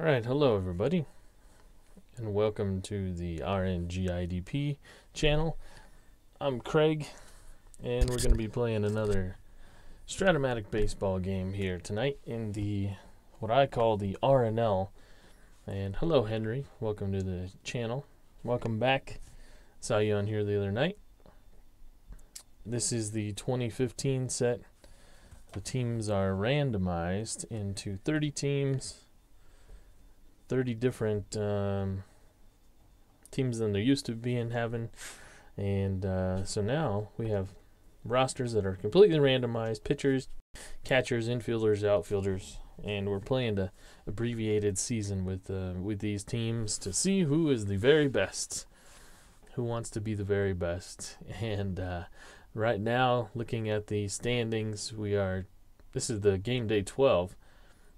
Alright, hello everybody, and welcome to the RNGIDP channel. I'm Craig, and we're going to be playing another Strat-O-Matic baseball game here tonight in the, what I call the RNL. And hello Henry, welcome to the channel. Welcome back. Saw you on here the other night. This is the 2015 set. The teams are randomized into 30 teams. 30 different teams than there used to be in having, and so now we have rosters that are completely randomized: pitchers, catchers, infielders, outfielders, and we're playing the abbreviated season with these teams to see who is the very best, who wants to be the very best. And right now, looking at the standings, this is the game day 12.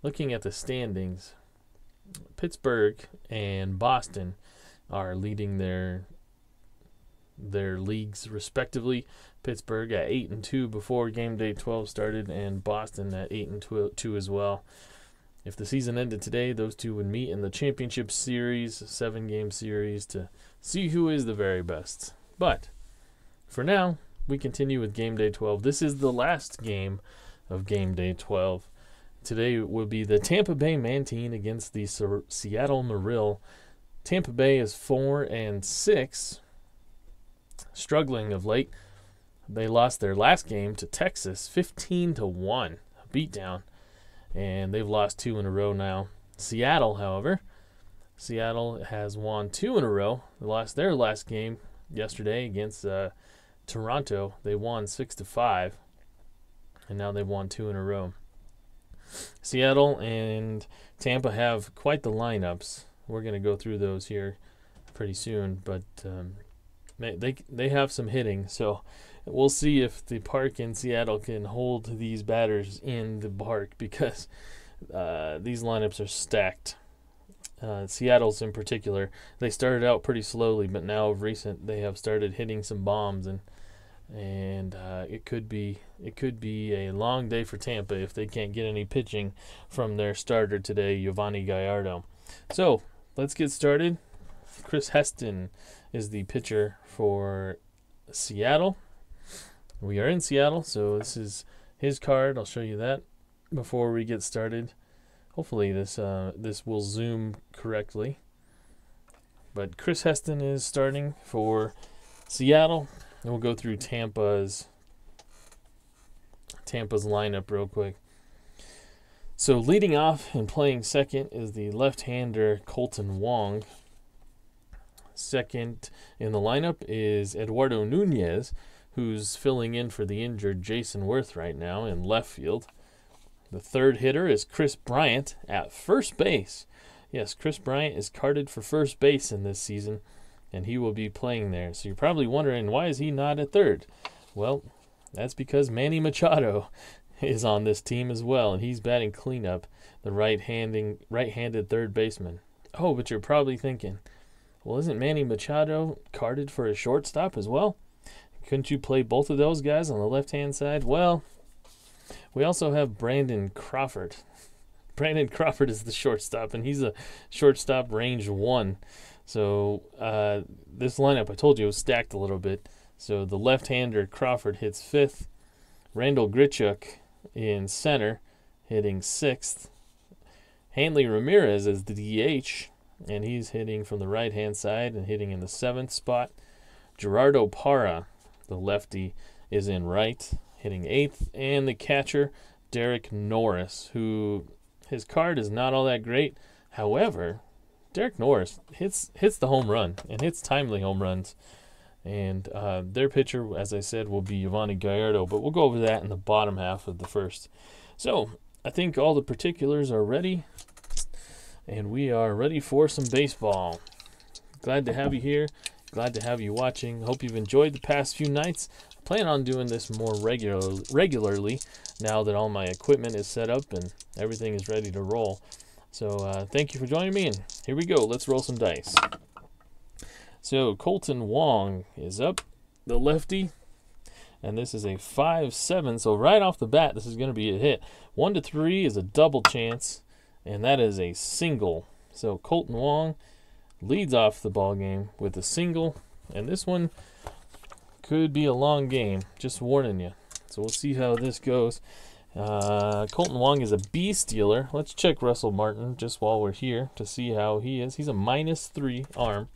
Looking at the standings, Pittsburgh and Boston are leading their leagues respectively. Pittsburgh at 8-2 before game day 12 started, and Boston at 8-2 as well. If the season ended today, those two would meet in the championship series, 7-game series, to see who is the very best. But for now, we continue with game day 12. This is the last game of game day 12. Today will be the Tampa Bay Mantine against the Seattle Mariners. Tampa Bay is 4-6, struggling of late. They lost their last game to Texas 15-1, a beatdown, and they've lost 2 in a row now. Seattle, however, has won 2 in a row. They lost their last game yesterday against Toronto. They won 6-5, and now they've won 2 in a row. Seattle and Tampa have quite the lineups. We're going to go through those here pretty soon, but they have some hitting, so we'll see if the park in Seattle can hold these batters in the park, because these lineups are stacked. Seattle's in particular, they started out pretty slowly, but now of recent they have started hitting some bombs, and it could be a long day for Tampa if they can't get any pitching from their starter today, Yovani Gallardo. So let's get started. Chris Heston is the pitcher for Seattle. We are in Seattle, so this is his card. I'll show you that before we get started. Hopefully this will zoom correctly. But Chris Heston is starting for Seattle. And we'll go through Tampa's lineup real quick. So leading off and playing second is the left-hander Kolten Wong. Second in the lineup is Eduardo Nunez, who's filling in for the injured Jason Worth right now in left field. The third hitter is Chris Bryant at first base. Yes, Chris Bryant is carded for first base in this season, and he will be playing there. So you're probably wondering, why is he not at third? Well, that's because Manny Machado is on this team as well, and he's batting cleanup, the right-handed third baseman. Oh, but you're probably thinking, well, isn't Manny Machado carded for a shortstop as well? Couldn't you play both of those guys on the left-hand side? Well, we also have Brandon Crawford. Brandon Crawford is the shortstop, and he's a shortstop range 1. So this lineup, I told you, was stacked a little bit. So the left-hander Crawford hits 5th. Randall Grichuk in center, hitting 6th. Hanley Ramirez is the DH, and he's hitting from the right-hand side and hitting in the 7th spot. Gerardo Parra, the lefty, is in right, hitting 8th. And the catcher, Derek Norris, who his card is not all that great. However, Derek Norris hits the home run, and hits timely home runs. And their pitcher, as I said, will be Yovani Gallardo, but we'll go over that in the bottom half of the first. So I think all the particulars are ready, and we are ready for some baseball. Glad to have you here. Glad to have you watching. Hope you've enjoyed the past few nights. I plan on doing this more regularly now that all my equipment is set up and everything is ready to roll. So thank you for joining me, and here we go. Let's roll some dice. So Kolten Wong is up, the lefty, and this is a 5-7. So right off the bat, this is going to be a hit. 1 to 3 is a double chance, and that is a single. So Colton Wong leads off the ball game with a single, and this one could be a long game, just warning you. So we'll see how this goes. Colton Wong is a B stealer. Let's check Russell Martin just while we're here to see how he is. He's a -3 arm.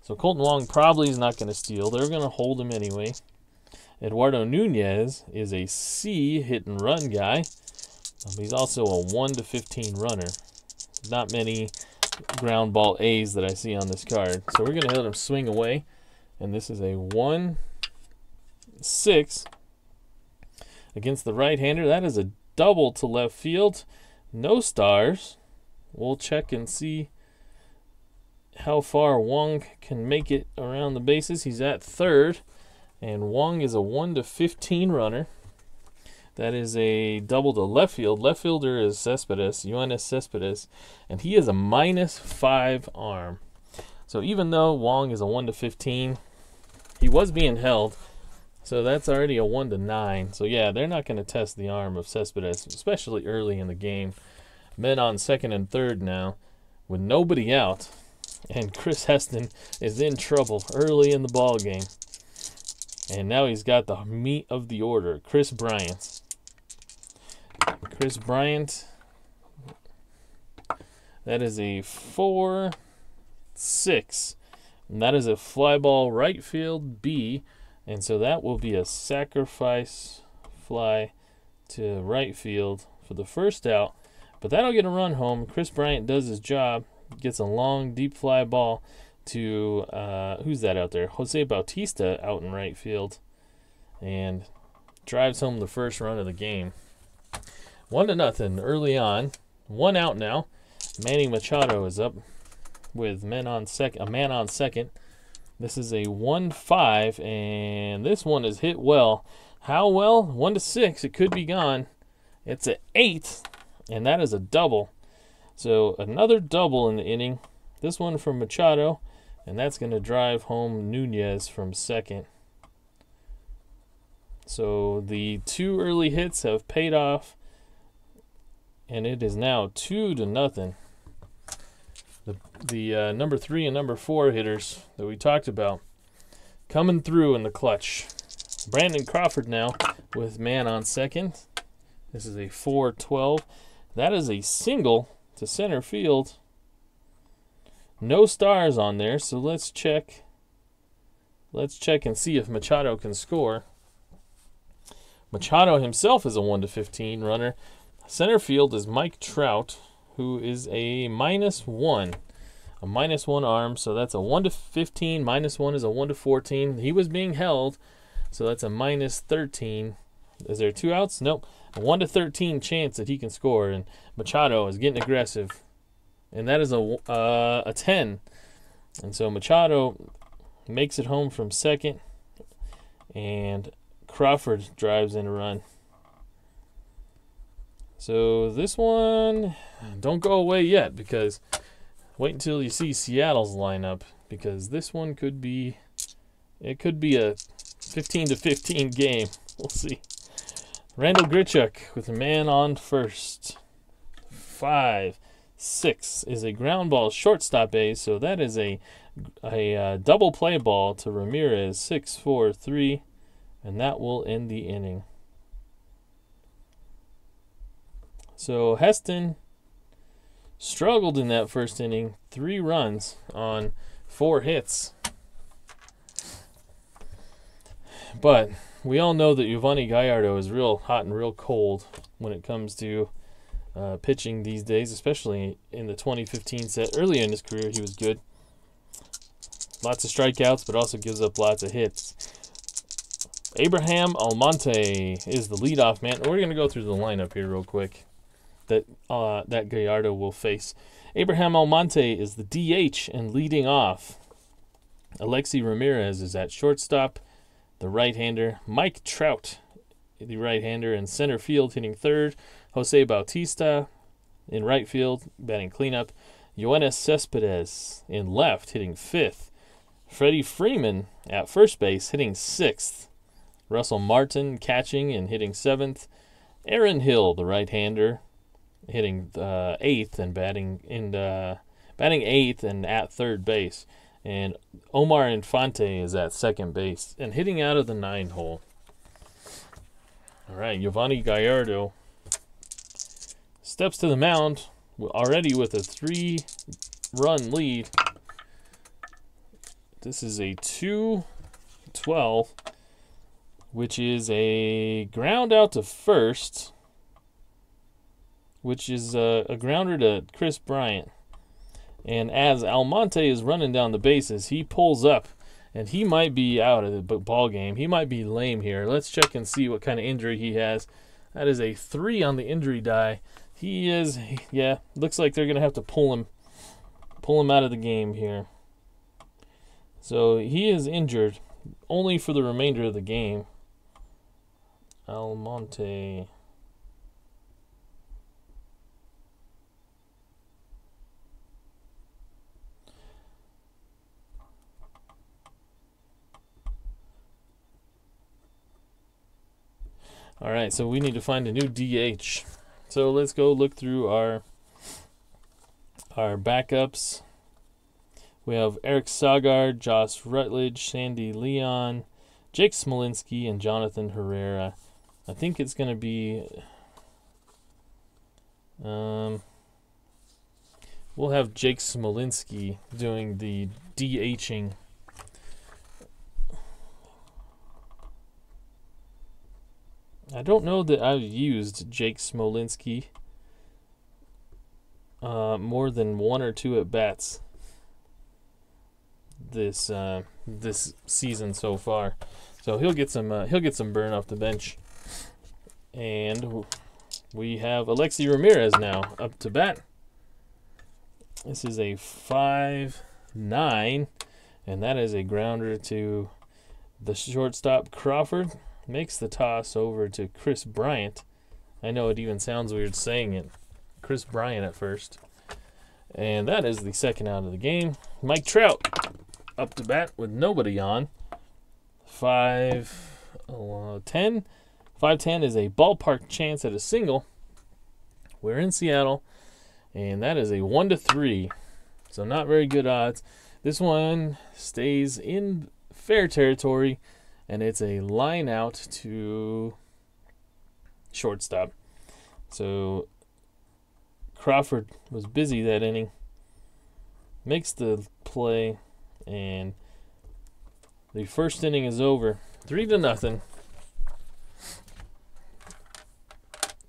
So Colton Wong probably is not going to steal. They're going to hold him anyway. Eduardo Nunez is a C hit and run guy. He's also a 1-15 runner. Not many ground ball A's that I see on this card. So we're going to let him swing away. And this is a 1-6 against the right-hander. That is a double to left field. No stars. We'll check and see how far Wong can make it around the bases. He's at third. And Wong is a 1-15 runner. That is a double to left field. Left fielder is Cespedes, Yoenis Cespedes, and he is a -5 arm. So even though Wong is a 1-15, he was being held. So that's already a 1-9. So yeah, they're not going to test the arm of Cespedes, especially early in the game. Men on second and third now with nobody out. And Chris Heston is in trouble early in the ball game. And now he's got the meat of the order, Chris Bryant. Chris Bryant, that is a 4-6. And that is a fly ball right field B. And so that will be a sacrifice fly to right field for the first out. But that'll get a run home. Chris Bryant does his job, gets a long, deep fly ball to, who's that out there? Jose Bautista out in right field, and drives home the first run of the game. 1-0 early on. 1 out now. Manny Machado is up with a man on second. This is a 1-5, and this one is hit well. How well? 1-6. It could be gone. It's an 8, and that is a double. So another double in the inning. This one from Machado. And that's going to drive home Nunez from second. So the 2 early hits have paid off. And it is now 2-0. The number 3 and number 4 hitters that we talked about coming through in the clutch. Brandon Crawford now with man on second. This is a 4-12. That is a single to center field. No stars on there, so let's check. Let's check and see if Machado can score. Machado himself is a 1-15 runner. Center field is Mike Trout, who is a -1. A -1 arm, so that's a 1-15. -1 is a 1-14. He was being held, so that's a -13. Is there 2 outs? Nope. A 1-13 chance that he can score, and Machado is getting aggressive. And that is a 10. And so Machado makes it home from second. And Crawford drives in a run. So this one, don't go away yet, because wait until you see Seattle's lineup, because this one could be, it could be a 15-15 game. We'll see. Randall Grichuk with a man on first. 5-6 is a ground ball shortstop base, so that is a double play ball to Ramirez, 6-4-3, and that will end the inning. So Heston struggled in that first inning, 3 runs on 4 hits. But we all know that Yovani Gallardo is real hot and real cold when it comes to pitching these days, especially in the 2015 set. Earlier in his career, he was good. Lots of strikeouts, but also gives up lots of hits. Abraham Almonte is the leadoff man. We're going to go through the lineup here real quick that Gallardo will face. Abraham Almonte is the DH and leading off. Alexi Ramirez is at shortstop, the right-hander. Mike Trout, the right-hander, in center field, hitting third. Jose Bautista in right field, batting cleanup. Yoenis Cespedes in left, hitting fifth. Freddie Freeman at first base, hitting sixth. Russell Martin catching and hitting seventh. Aaron Hill, the right-hander, hitting eighth and batting batting 8th and at third base. And Omar Infante is at second base and hitting out of the 9 hole. All right, Giovanni Gallardo steps to the mound already with a 3-run lead. This is a 2-12, which is a ground out to first, which is a grounder to Chris Bryant. And as Almonte is running down the bases, he pulls up, and he might be out of the ball game. He might be lame here. Let's check and see what kind of injury he has. That is a 3 on the injury die. He is, yeah, looks like they're going to have to pull him out of the game here. So he is injured only for the remainder of the game. Almonte. All right, so we need to find a new DH. So let's go look through our backups. We have Eric Sagard, Josh Rutledge, Sandy Leon, Jake Smolinski, and Jonathan Herrera. I think it's going to be... we'll have Jake Smolinski doing the DHing. I don't know that I've used Jake Smolinski more than 1 or 2 at bats this season so far. So he'll get some burn off the bench. And we have Alexi Ramirez now up to bat. This is a 5-9, and that is a grounder to the shortstop Crawford. Makes the toss over to Chris Bryant. I know it even sounds weird saying it. Chris Bryant at first. And that is the second out of the game. Mike Trout up to bat with nobody on. 5-10. 5-10 is a ballpark chance at a single. We're in Seattle, and that is a 1-3. So not very good odds. This one stays in fair territory, and it's a line out to shortstop. So Crawford was busy that inning. Makes the play, and the first inning is over. 3-0.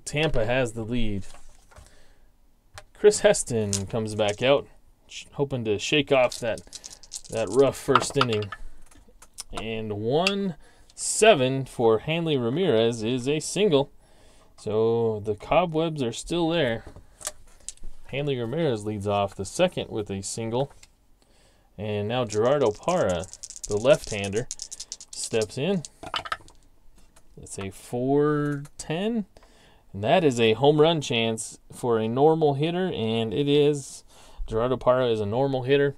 Tampa has the lead. Chris Heston comes back out, hoping to shake off that rough first inning. And 1-7 for Hanley Ramirez is a single. So the cobwebs are still there. Hanley Ramirez leads off the second with a single. And now Gerardo Parra, the left-hander, steps in. It's a 4-10. And that is a home run chance for a normal hitter, and it is. Gerardo Parra is a normal hitter.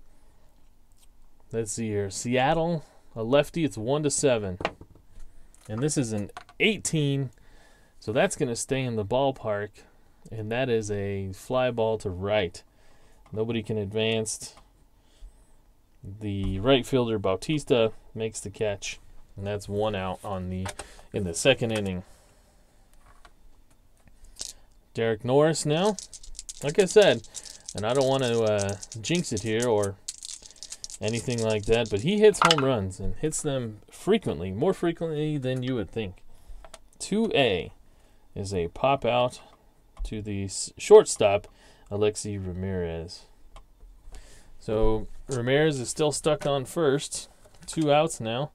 Let's see here. Seattle, a lefty, it's 1-7. And this is an 18, so that's going to stay in the ballpark. And that is a fly ball to right. Nobody can advance. The right fielder, Bautista, makes the catch. And that's 1 out in the second inning. Derek Norris now. Like I said, and I don't want to jinx it here or anything like that, but he hits home runs and hits them frequently, more frequently than you would think. 2A is a pop out to the shortstop, Alexi Ramirez. So Ramirez is still stuck on first. 2 outs now.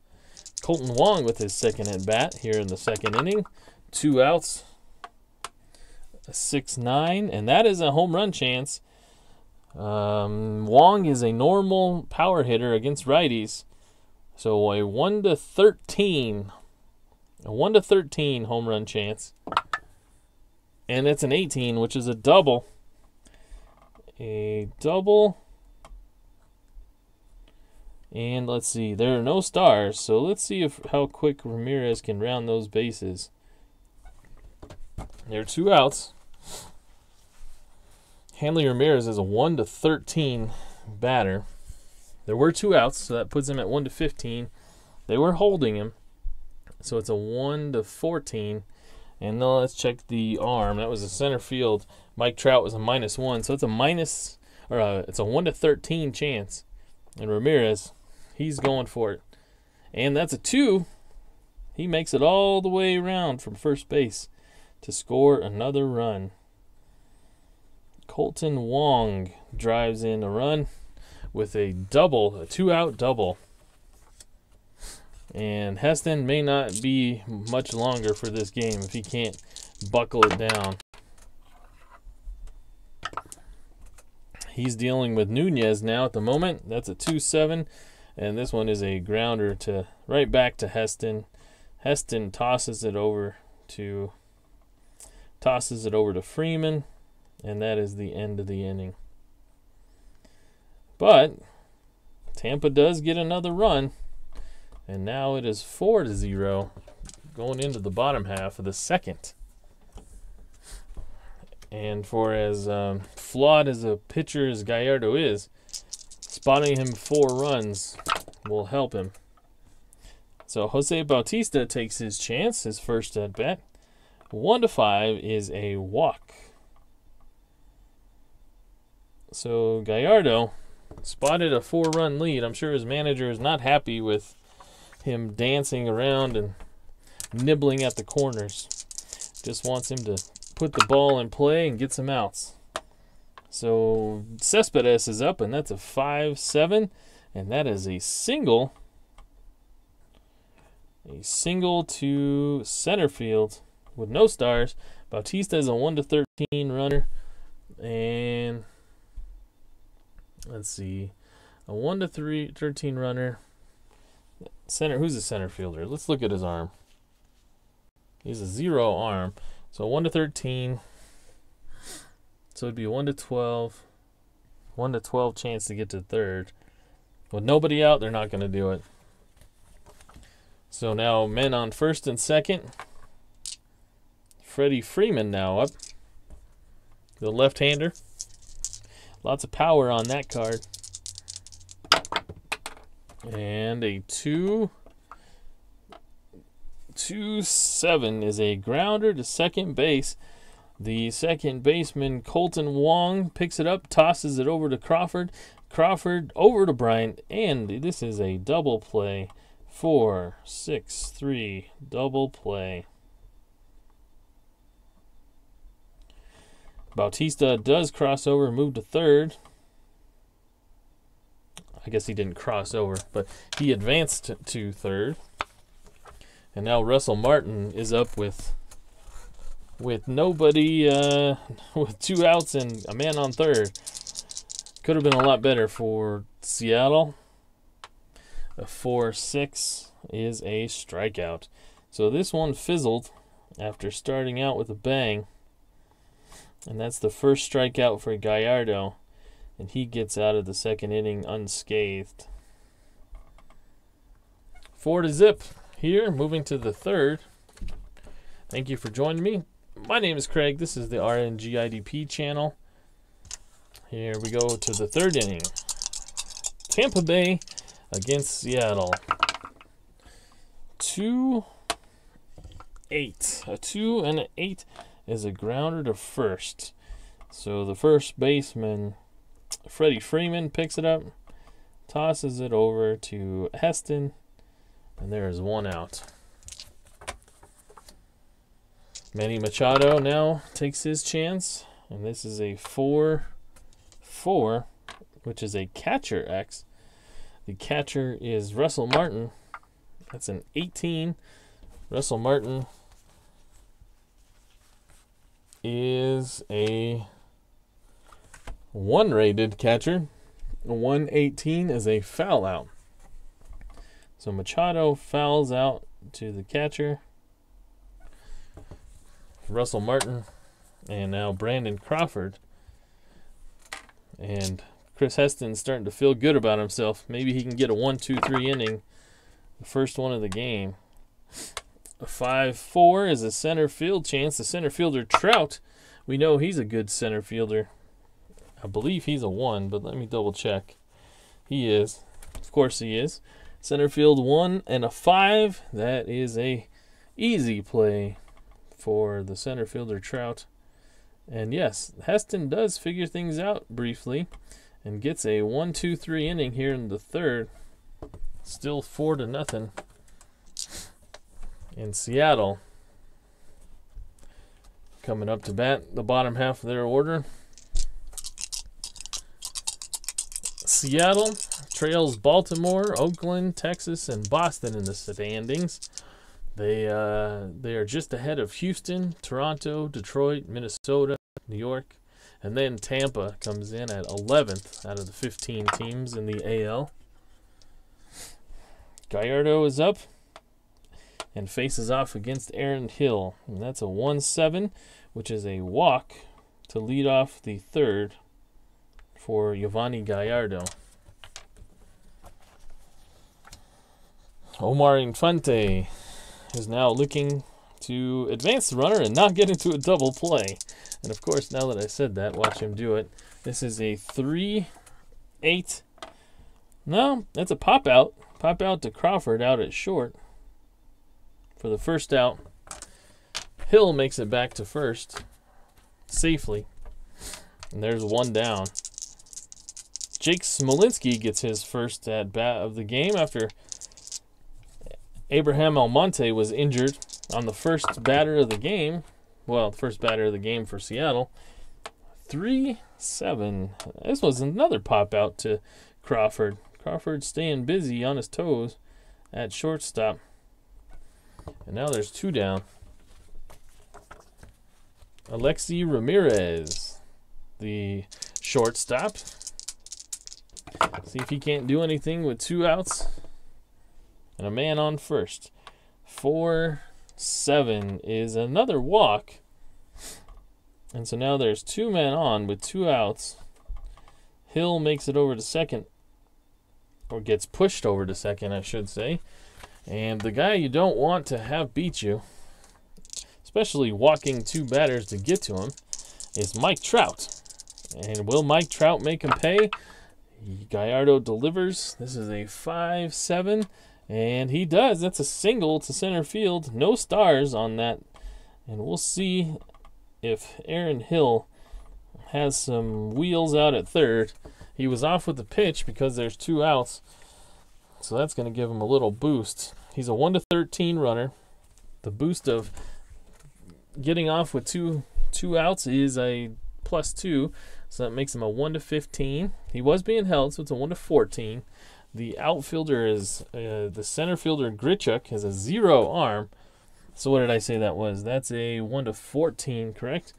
Colton Wong with his second at bat here in the second inning. 2 outs. A 6-9, and that is a home run chance. Wong is a normal power hitter against righties. So a 1-13. A 1-13 home run chance. And it's an 18, which is a double. A double. And let's see, there are no stars, so let's see how quick Ramirez can round those bases. There are 2 outs. Hanley Ramirez is a 1-13 batter. There were 2 outs, so that puts him at 1-15. They were holding him, so it's a 1-14. And now let's check the arm. That was a center field. Mike Trout was a -1, so it's a 1-13 chance. And Ramirez, he's going for it, and that's a 2. He makes it all the way around from first base to score another run. Colton Wong drives in a run with a double, a 2-out double. And Heston may not be much longer for this game if he can't buckle it down. He's dealing with Nunez now at the moment. That's a 2-7, and this one is a grounder to right back to Heston. Heston tosses it over to Freeman, and that is the end of the inning. But Tampa does get another run, and now it is 4-0 going into the bottom half of the second. And for as flawed as a pitcher as Gallardo is, spotting him 4 runs will help him. So Jose Bautista takes his chance, his first at bat. 1-5 is a walk. So Gallardo spotted a 4-run lead. I'm sure his manager is not happy with him dancing around and nibbling at the corners. Just wants him to put the ball in play and get some outs. So Cespedes is up, and that's a 5-7, and that is a single to center field with no stars. Bautista is a 1-13 runner, and let's see, a 1-13 runner. Center, who's the center fielder? Let's look at his arm. He's a 0 arm. So 1-13. So it'd be 1-12. 1-12 chance to get to third. With nobody out, they're not going to do it. So now men on first and second. Freddie Freeman now up. The left-hander. Lots of power on that card. And a 2-7 is a grounder to second base. The second baseman, Colton Wong, picks it up, tosses it over to Crawford. Crawford over to Bryant, and this is a double play. 4-6-3 double play. Bautista does cross over and move to third. I guess he didn't cross over, but he advanced to third. And now Russell Martin is up with nobody, with 2 outs and a man on third. Could have been a lot better for Seattle. A 4-6 is a strikeout. So this one fizzled after starting out with a bang. And that's the first strikeout for Gallardo. And he gets out of the second inning unscathed. 4-0 here, moving to the third. Thank you for joining me. My name is Craig. This is the RNGIDP channel. Here we go to the third inning. Tampa Bay against Seattle. 2-8. A 2 and an 8 is a grounder to first. So the first baseman, Freddie Freeman, picks it up, tosses it over to Heston, and there is 1 out. Manny Machado now takes his chance, and this is a 4-4, which is a catcher X. The catcher is Russell Martin. That's an 18. Russell Martin is a 1-rated catcher. A 118 is a foul out. So Machado fouls out to the catcher, Russell Martin, and now Brandon Crawford. And Chris Heston's starting to feel good about himself. Maybe he can get a 1-2-3 inning, the first one of the game. A 5-4 is a center field chance. The center fielder, Trout, we know he's a good center fielder. I believe he's a 1, but let me double check. He is. Of course he is. Center field 1 and a 5. That is a easy play for the center fielder Trout. And yes, Heston does figure things out briefly and gets a 1-2-3 inning here in the third. Still 4-0 in Seattle. Coming up to bat, the bottom half of their order. Seattle trails Baltimore, Oakland, Texas, and Boston in the standings. They are just ahead of Houston, Toronto, Detroit, Minnesota, New York, and then Tampa comes in at 11th out of the 15 teams in the AL. Gallardo is up and faces off against Aaron Hill, and that's a 1-7, which is a walk to lead off the third for Giovanni Gallardo. Omar Infante is now looking to advance the runner and not get into a double play. And of course, now that I said that, watch him do it. This is a 3-8. No, that's a pop out. Pop out to Crawford out at short for the first out. Hill makes it back to first safely. And there's one down. Jake Smolinski gets his first at bat of the game after Abraham Almonte was injured on the first batter of the game. Well, first batter of the game for Seattle. 3-7. This was another pop out to Crawford. Crawford staying busy on his toes at shortstop. And now there's two down. Alexi Ramirez, the shortstop. See if he can't do anything with 2 outs and a man on first. 4-7 is another walk. And so now there's 2 men on with 2 outs. Hill makes it over to second, or gets pushed over to second, I should say. And the guy you don't want to have beat you, especially walking 2 batters to get to him, is Mike Trout. And will Mike Trout make him pay? Gallardo delivers. This is a 5-7, and he does. That's a single to center field. No stars on that. And we'll see if Aaron Hill has some wheels out at third. He was off with the pitch because there's 2 outs, so that's going to give him a little boost. He's a 1-13 runner. The boost of getting off with two outs is a +2, so that makes him a 1-15. He was being held, so it's a 1-14. The outfielder is the center fielder Grichuk has a 0 arm. So what did I say that was? That's a 1-14, correct?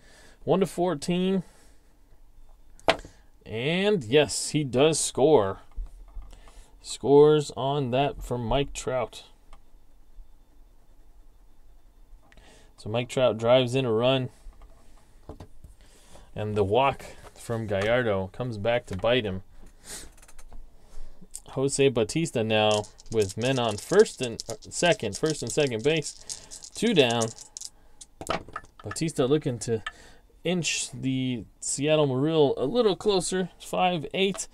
1-14. And yes, he does score. Scores on that from Mike Trout. So Mike Trout drives in a run. And the walk from Gallardo comes back to bite him. Jose Bautista now with men on first and second base. 2 down. Bautista looking to inch the Seattle Maroon a little closer. 5-8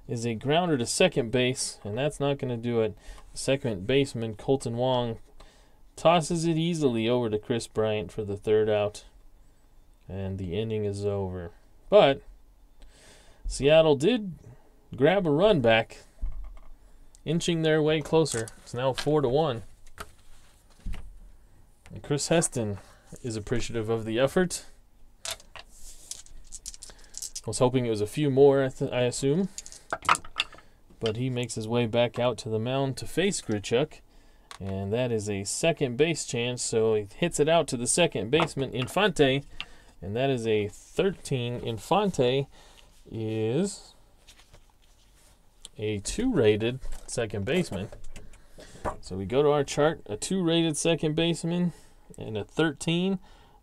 is a grounder to second base, and that's not going to do it. Second baseman Colton Wong tosses it easily over to Chris Bryant for the 3rd out, and the inning is over. But Seattle did grab a run back, inching their way closer. It's now 4-1. And Chris Heston is appreciative of the effort. I was hoping it was a few more, I assume. But he makes his way back out to the mound to face Grichuk. And that is a second base chance, so he hits it out to the second baseman, Infante. And that is a 13. Infante is a 2-rated second baseman. So we go to our chart. A 2-rated second baseman and a 13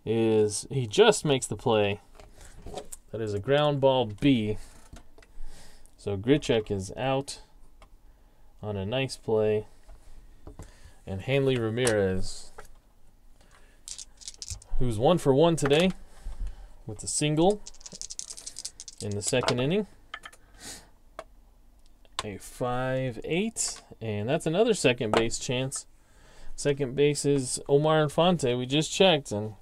is, he just makes the play. That is a ground ball B. So Grichuk is out on a nice play. And Hanley Ramirez, who's 1 for 1 today with a single in the second inning. A 5-8, and that's another second base chance. Second base is Omar Infante. We just checked, and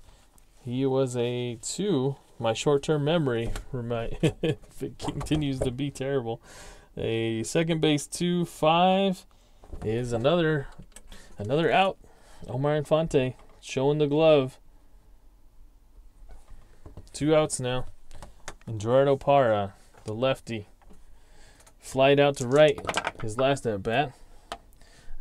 he was a 2. My short-term memory, if it continues to be terrible. A second base 2-5 is another out. Omar Infante showing the glove. 2 outs now. And Gerardo Parra, the lefty, flied out to right his last at bat.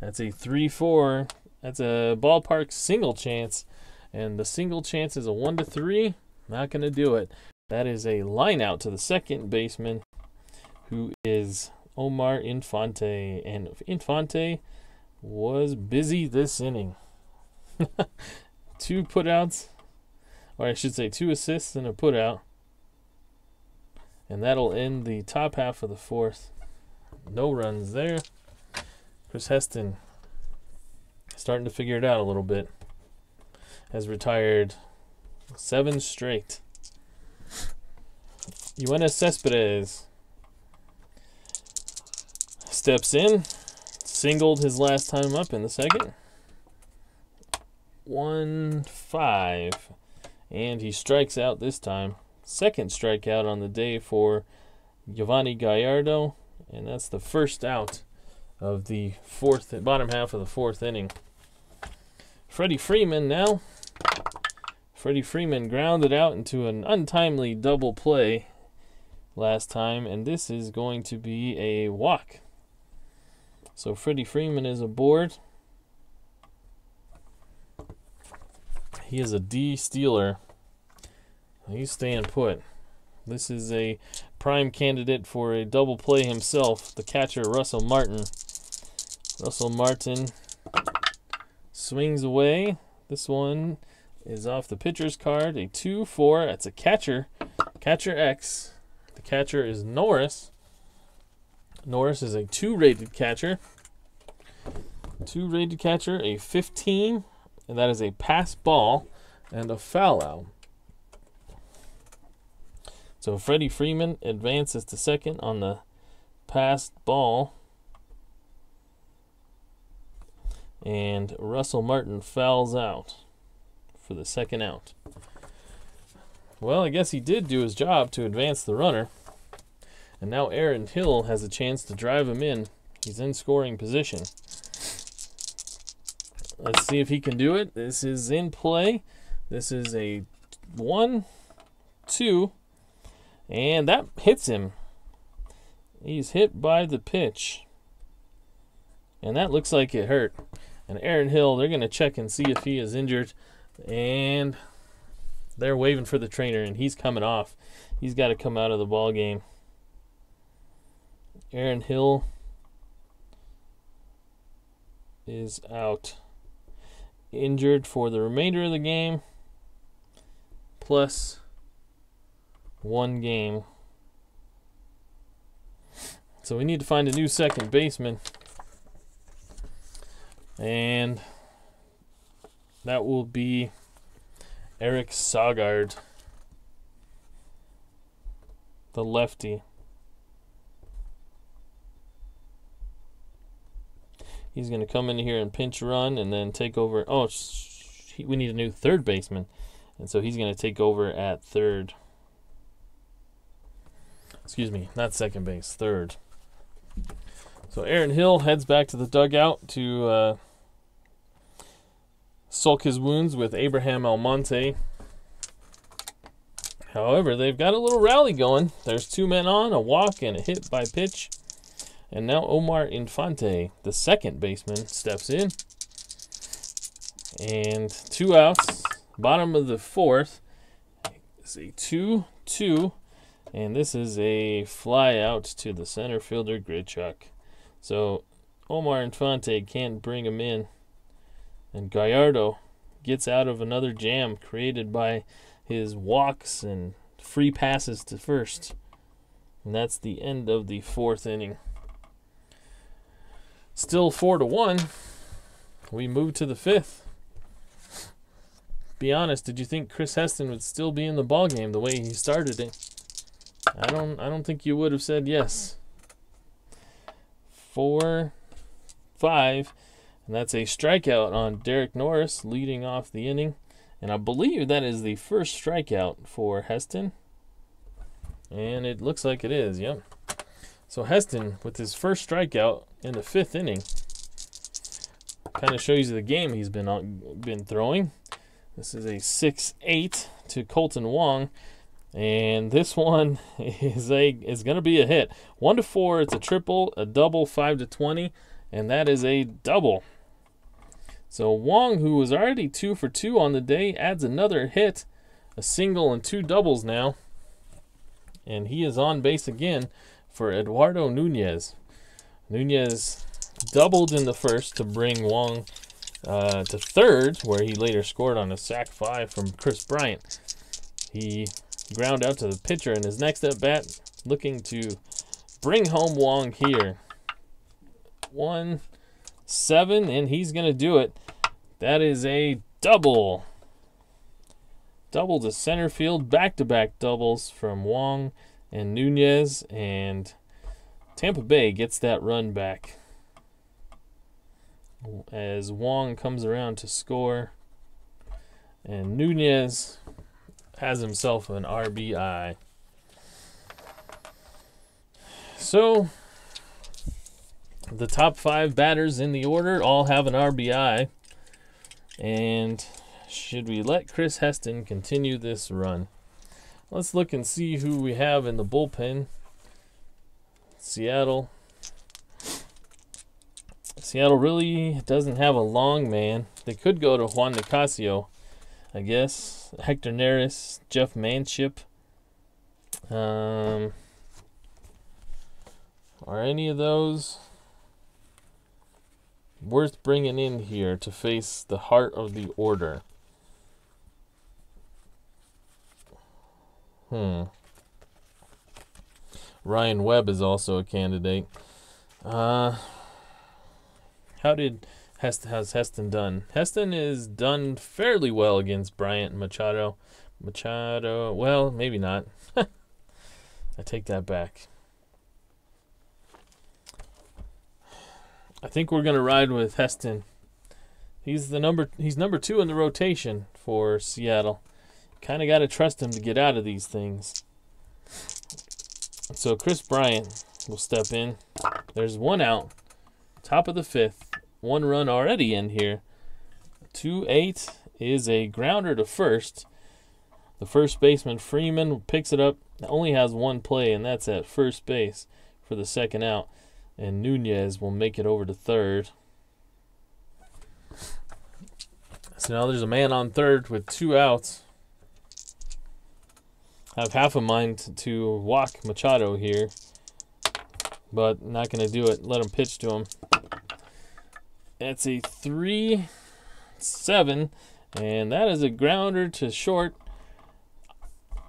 That's a 3-4. That's a ballpark single chance, and the single chance is a 1-3. Not going to do it. That is a line out to the second baseman, who is Omar Infante, and Infante was busy this inning. 2 putouts, or I should say 2 assists and a putout, and that'll end the top half of the fourth. No runs there. Chris Heston starting to figure it out a little bit. Has retired 7 straight. Yoenis Cespedes steps in, singled his last time up in the second. 1-5, and he strikes out this time. Second strikeout on the day for Giovanni Gallardo, and that's the first out of the bottom half of the fourth inning. Freddie Freeman now. Freddie Freeman grounded out into an untimely double play last time, and this is going to be a walk. So Freddie Freeman is aboard. He is a D stealer. He's staying put. This is a prime candidate for a double play himself, the catcher Russell Martin. Russell Martin swings away. This one is off the pitcher's card. A 2-4. That's a catcher. Catcher X. The catcher is Norris. Norris is a 2-rated catcher. 2-rated catcher, a 15. And that is a pass ball and a foul out. So Freddie Freeman advances to second on the passed ball. And Russell Martin fouls out for the second out. Well, I guess he did do his job to advance the runner. And now Aaron Hill has a chance to drive him in. He's in scoring position. Let's see if he can do it. This is in play. This is a 1-2. And that hits him. He's hit by the pitch. And that looks like it hurt. And Aaron Hill, they're going to check and see if he is injured. And they're waving for the trainer, and he's coming off. He's got to come out of the ball game. Aaron Hill is out. Injured for the remainder of the game, plus 1 game. So we need to find a new second baseman. And that will be Eric Saugard, the lefty. He's going to come in here and pinch run and then take over. Oh, we need a new third baseman. And so he's going to take over at third. Excuse me, not second base, third. So Aaron Hill heads back to the dugout to sulk his wounds with Abraham Almonte. However, they've got a little rally going. There's 2 men on, a walk, and a hit by pitch. And now Omar Infante, the second baseman, steps in. And 2 outs. Bottom of the fourth. It's a 2-2. And this is a fly out to the center fielder, Grichuk. So Omar Infante can't bring him in. And Gallardo gets out of another jam created by his walks and free passes to first. And that's the end of the fourth inning. Still 4-1. We move to the fifth. Be honest, did you think Chris Heston would still be in the ballgame the way he started it? I don't think you would have said yes. 4, 5, and that's a strikeout on Derek Norris, leading off the inning. And I believe that is the first strikeout for Heston. And it looks like it is, yep. So Heston, with his first strikeout in the 5th inning, kind of shows you the game he's been throwing. This is a 6-8 to Colton Wong. And this one is going to be a hit. 1-4, it's a triple, a double, 5-20, and that is a double. So Wong, who was already 2 for 2 on the day, adds another hit, a single and 2 doubles now. And he is on base again for Eduardo Nunez. Nunez doubled in the 1st to bring Wong to 3rd, where he later scored on a sac fly from Chris Bryant. He ground out to the pitcher in his next at bat, looking to bring home Wong here. 1-7, and he's going to do it. That is a double. Double to center field, back-to-back doubles from Wong and Nunez, and Tampa Bay gets that run back as Wong comes around to score, and Nunez has himself an RBI. So the top 5 batters in the order all have an RBI. And should we let Chris Heston continue this run? Let's look and see who we have in the bullpen. Seattle. Seattle really doesn't have a long man. They could go to Juan Nicasio, I guess. Hector Neris, Jeff Manship. Are any of those worth bringing in here to face the heart of the order? Ryan Webb is also a candidate. How has Heston done? Heston is done fairly well against Bryant and Machado. Well, maybe not. I take that back. I think we're gonna ride with Heston. He's number 2 in the rotation for Seattle. Kind of got to trust him to get out of these things. So Chris Bryant will step in. There's 1 out. Top of the 5th. 1 run already in here. 2-8 is a grounder to first. The first baseman, Freeman, picks it up. Only has 1 play, and that's at first base for the 2nd out. And Nunez will make it over to 3rd. So now there's a man on 3rd with 2 outs. I have half a mind to walk Machado here, but not going to do it. Let him pitch to him. That's a 3-7, and that is a grounder to short.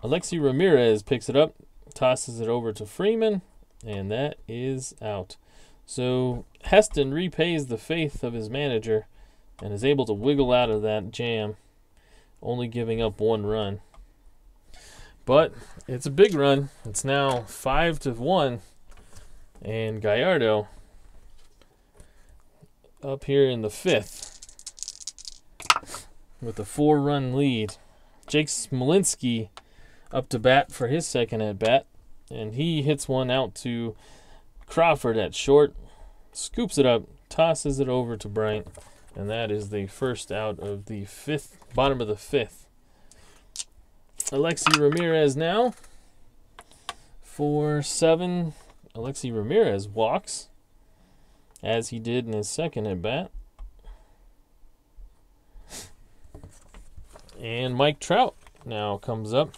Alexi Ramirez picks it up, tosses it over to Freeman, and that is out. So Heston repays the faith of his manager and is able to wiggle out of that jam, only giving up 1 run. But it's a big run. It's now 5-1, and Gallardo up here in the 5th with a 4-run lead. Jake Smolinski up to bat for his 2nd at bat, and he hits one out to Crawford at short, scoops it up, tosses it over to Bryant, and that is the first out of the 5th, bottom of the 5th. Alexi Ramirez now for 7. Alexi Ramirez walks, as he did in his 2nd at bat. And Mike Trout now comes up.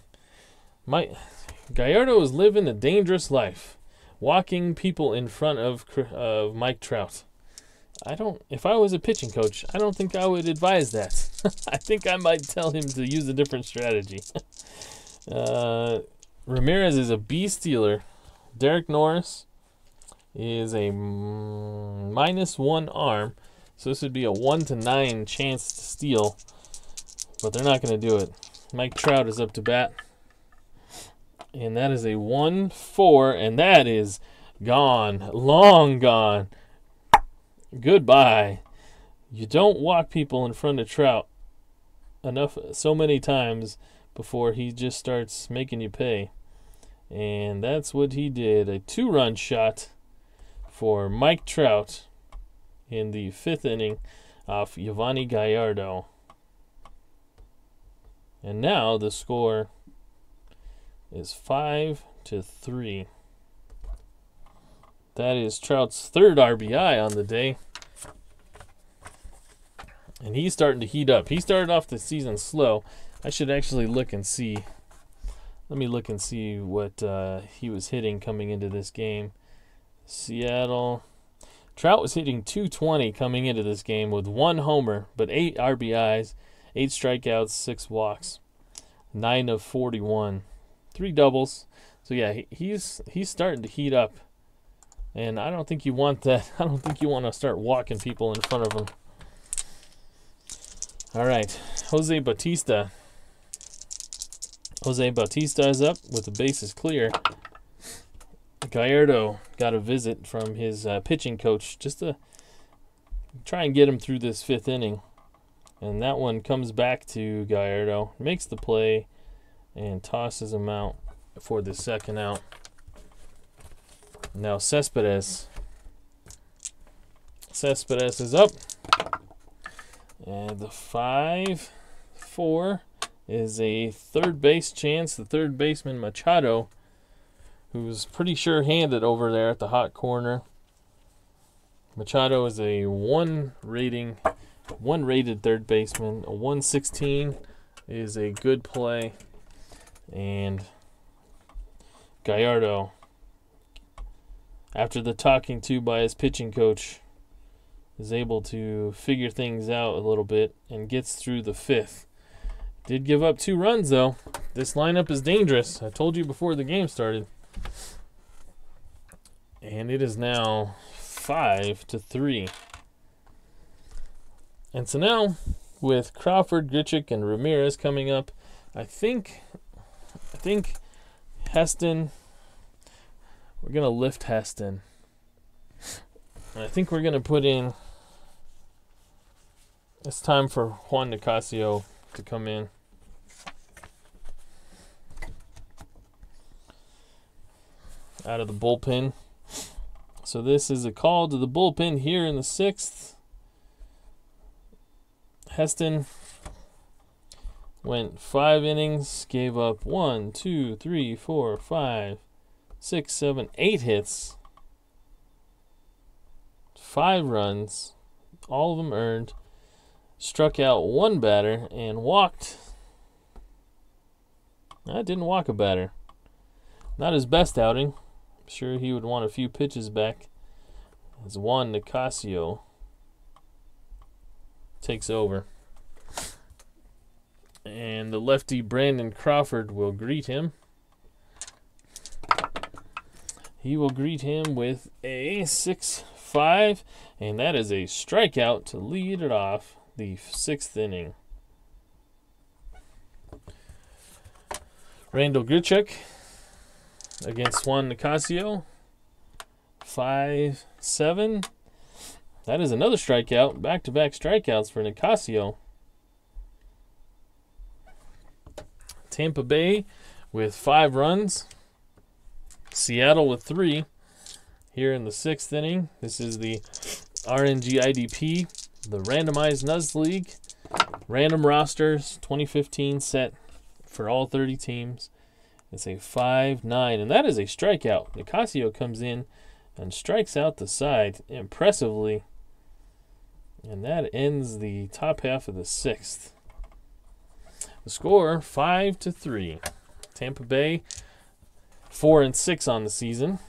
Gallardo is living a dangerous life, walking people in front of Mike Trout. If I was a pitching coach, I don't think I would advise that. I think I might tell him to use a different strategy. Ramirez is a B stealer. Derek Norris is a -1 arm, so this would be a 1-9 chance to steal, but they're not going to do it. Mike Trout is up to bat, And that is a 1-4, and that is gone. Long gone. Goodbye. You don't walk people in front of Trout so many times before he just starts making you pay. And that's what he did. A 2-run shot for Mike Trout in the 5th inning off Yovani Gallardo. And now the score is 5-3. That is Trout's 3rd RBI on the day. And he's starting to heat up. He started off the season slow. I should actually look and see. Let me look and see what he was hitting coming into this game. Seattle. Trout was hitting .220 coming into this game with 1 homer, but 8 RBIs, 8 strikeouts, 6 walks, 9 of 41, 3 doubles. So yeah, he's starting to heat up, and I don't think you want that. I don't think you want to start walking people in front of him. All right, Jose Bautista. Jose Bautista is up with the bases clear. Gallardo got a visit from his pitching coach just to try and get him through this 5th inning. And that one comes back to Gallardo, makes the play, and tosses him out for the 2nd out. Now Cespedes. Cespedes is up. And the 5-4 is a 3rd base chance. The 3rd baseman, Machado, who's pretty sure-handed over there at the hot corner. Machado is a 1-rated 3rd baseman. A 116 is a good play. And Gallardo, after the talking to by his pitching coach, is able to figure things out a little bit and gets through the 5th. Did give up 2 runs, though. This lineup is dangerous. I told you before the game started. And it is now 5-3. And so now, with Crawford, Grichuk, and Ramirez coming up, I think Heston, we're going to lift Heston. And I think we're going to put in, it's time for Juan Nicasio to come in. Out of the bullpen. So this is a call to the bullpen here in the 6th. Heston went 5 innings, gave up 1, 2, 3, 4, 5, 6, 7, 8 hits, 5 runs, all of them earned, struck out 1 batter, and walked. I didn't walk a batter. Not his best outing. I'm sure he would want a few pitches back as Juan Nicasio takes over. And the lefty Brandon Crawford will greet him. He will greet him with a 6-5, and that is a strikeout to lead it off the 6th inning. Randall Grichuk against Juan Nicasio. 5-7. That is another strikeout. Back-to-back strikeouts for Nicasio. Tampa Bay with 5 runs. Seattle with 3 here in the 6th inning. This is the RNGIDP, the Randomized Nuz League. Random rosters, 2015 set for all 30 teams. It's a 5-9, and that is a strikeout. Nicasio comes in and strikes out the side impressively. And that ends the top half of the 6th. The score, 5-3. Tampa Bay, 4-6 on the season.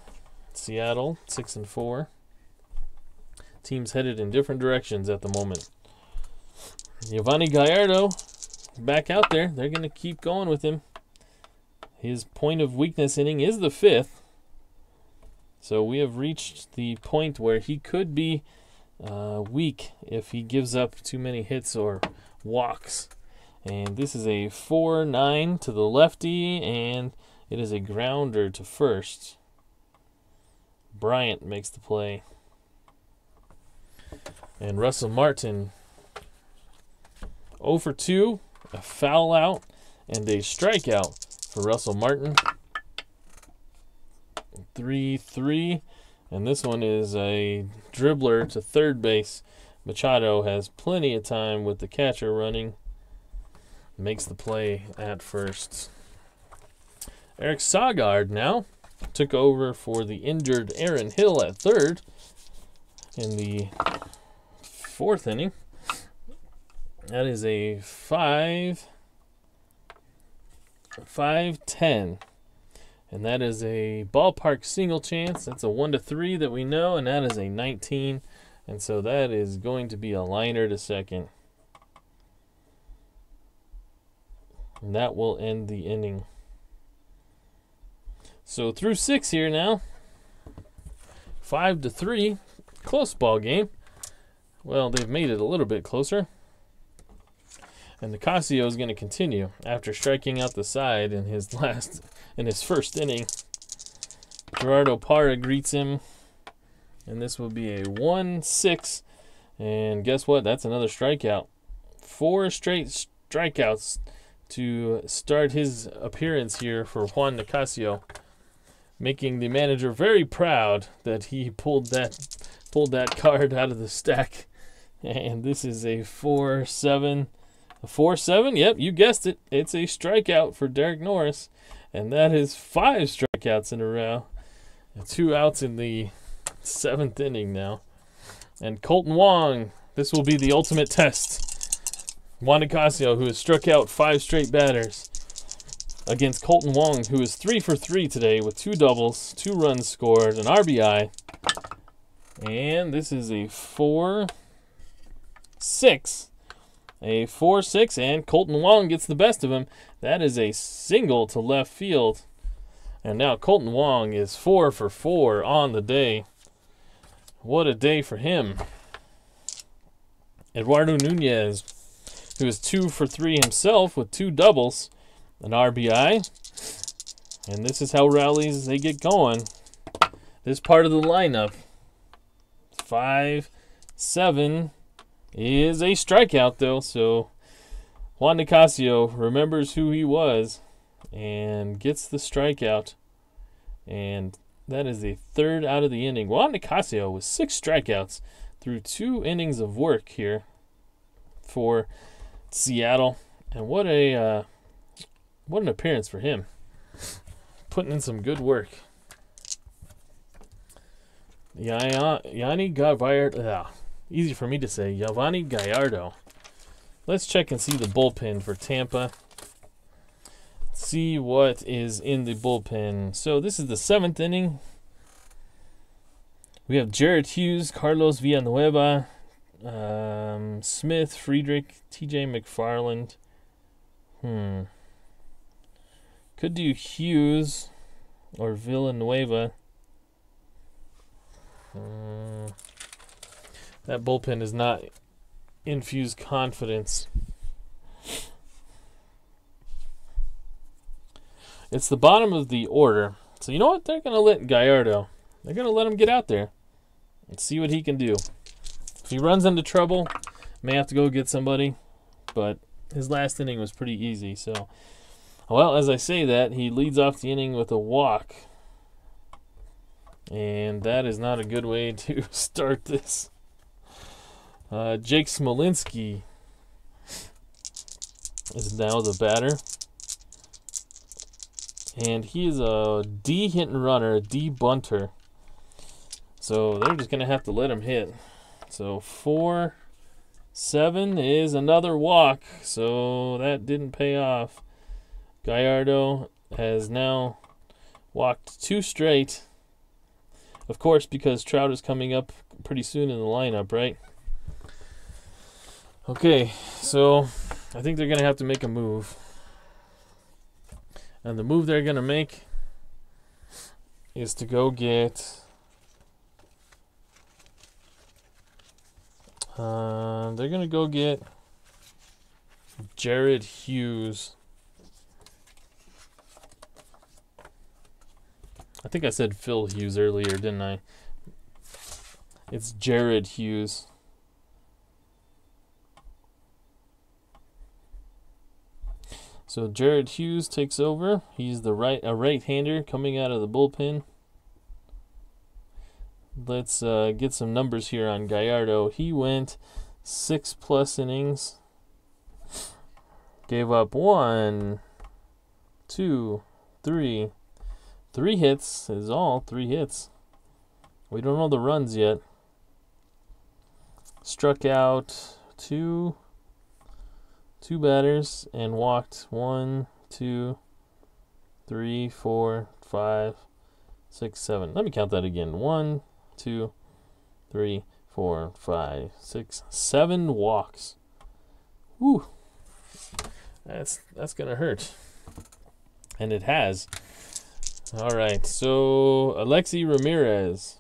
Seattle, 6-4. Teams headed in different directions at the moment. Yovani Gallardo back out there. They're going to keep going with him. His point of weakness inning is the 5th. So we have reached the point where he could be weak if he gives up too many hits or walks. And this is a 4-9 to the lefty, and It is a grounder to first. Bryant makes the play. And Russell Martin 0 for 2, a foul out, and a strikeout for Russell Martin. 3-3, and this one is a dribbler to third base. Machado has plenty of time with the catcher running. Makes the play at first. Eric Sagard now took over for the injured Aaron Hill at third in the fourth inning. That is a 5-10. And that is a ballpark single chance. That's a 1-3 that we know, and that is a 19. And so that is going to be a liner to second. And that will end the inning. So through 6 here now. 5-3. Close ball game. Well, they've made it a little bit closer. And Nicasio is going to continue after striking out the side in his first inning. Gerardo Parra greets him, and this will be a 1-6. And guess what? That's another strikeout. 4 straight strikeouts to start his appearance here for Juan Nicasio, making the manager very proud that he pulled that card out of the stack. And this is a 4-7. A 4-7, yep, you guessed it. It's a strikeout for Derek Norris. And that is 5 strikeouts in a row. 2 outs in the 7th inning now. And Colton Wong, this will be the ultimate test. Juan Nicasio, who has struck out 5 straight batters, against Colton Wong, who is 3 for 3 today with 2 doubles, 2 runs scored, an RBI. And this is a 4-6. A 4-6, and Colton Wong gets the best of him. That is a single to left field. And now Colton Wong is 4 for 4 on the day. What a day for him. Eduardo Nunez, who is 2 for 3 himself with 2 doubles, an RBI. And this is how rallies they get going. This part of the lineup, 5-7. Is a strikeout, though, so Juan Nicasio remembers who he was and gets the strikeout. And that is the 3rd out of the inning. Juan Nicasio with 6 strikeouts through 2 innings of work here for Seattle. And what an appearance for him. Putting in some good work. Yanni Gallardo. Easy for me to say. Yovani Gallardo. Let's check and see the bullpen for Tampa. See what is in the bullpen. So this is the 7th inning. We have Jared Hughes, Carlos Villanueva, Smith, Friedrich, TJ McFarland. Could do Hughes or Villanueva. That bullpen does not infuse confidence. It's the bottom of the order. So you know what? They're going to let Gallardo. They're going to let him get out there and see what he can do. If he runs into trouble, may have to go get somebody. But his last inning was pretty easy. So, well, as I say that, he leads off the inning with a walk. And that is not a good way to start this. Jake Smolinski is now the batter. And he is a D hit and runner, a D bunter. So they're just going to have to let him hit. So 4-7 is another walk. So that didn't pay off. Gallardo has now walked 2 straight. Of course, because Trout is coming up pretty soon in the lineup, right? Okay, so I think they're going to have to make a move. And the move they're going to make is to go get... they're going to go get Jared Hughes. I think I said Phil Hughes earlier, didn't I? It's Jared Hughes. So Jared Hughes takes over. He's a right-hander coming out of the bullpen. Let's get some numbers here on Gallardo. He went 6+ innings. Gave up 1, 2, 3. 3 hits is all. 3 hits. We don't know the runs yet. Struck out two batters and walked 1, 2, 3, 4, 5, 6, 7. Let me count that again. 1, 2, 3, 4, 5, 6, 7 walks. Whew. That's gonna hurt. And it has. Alright, so Alexi Ramirez.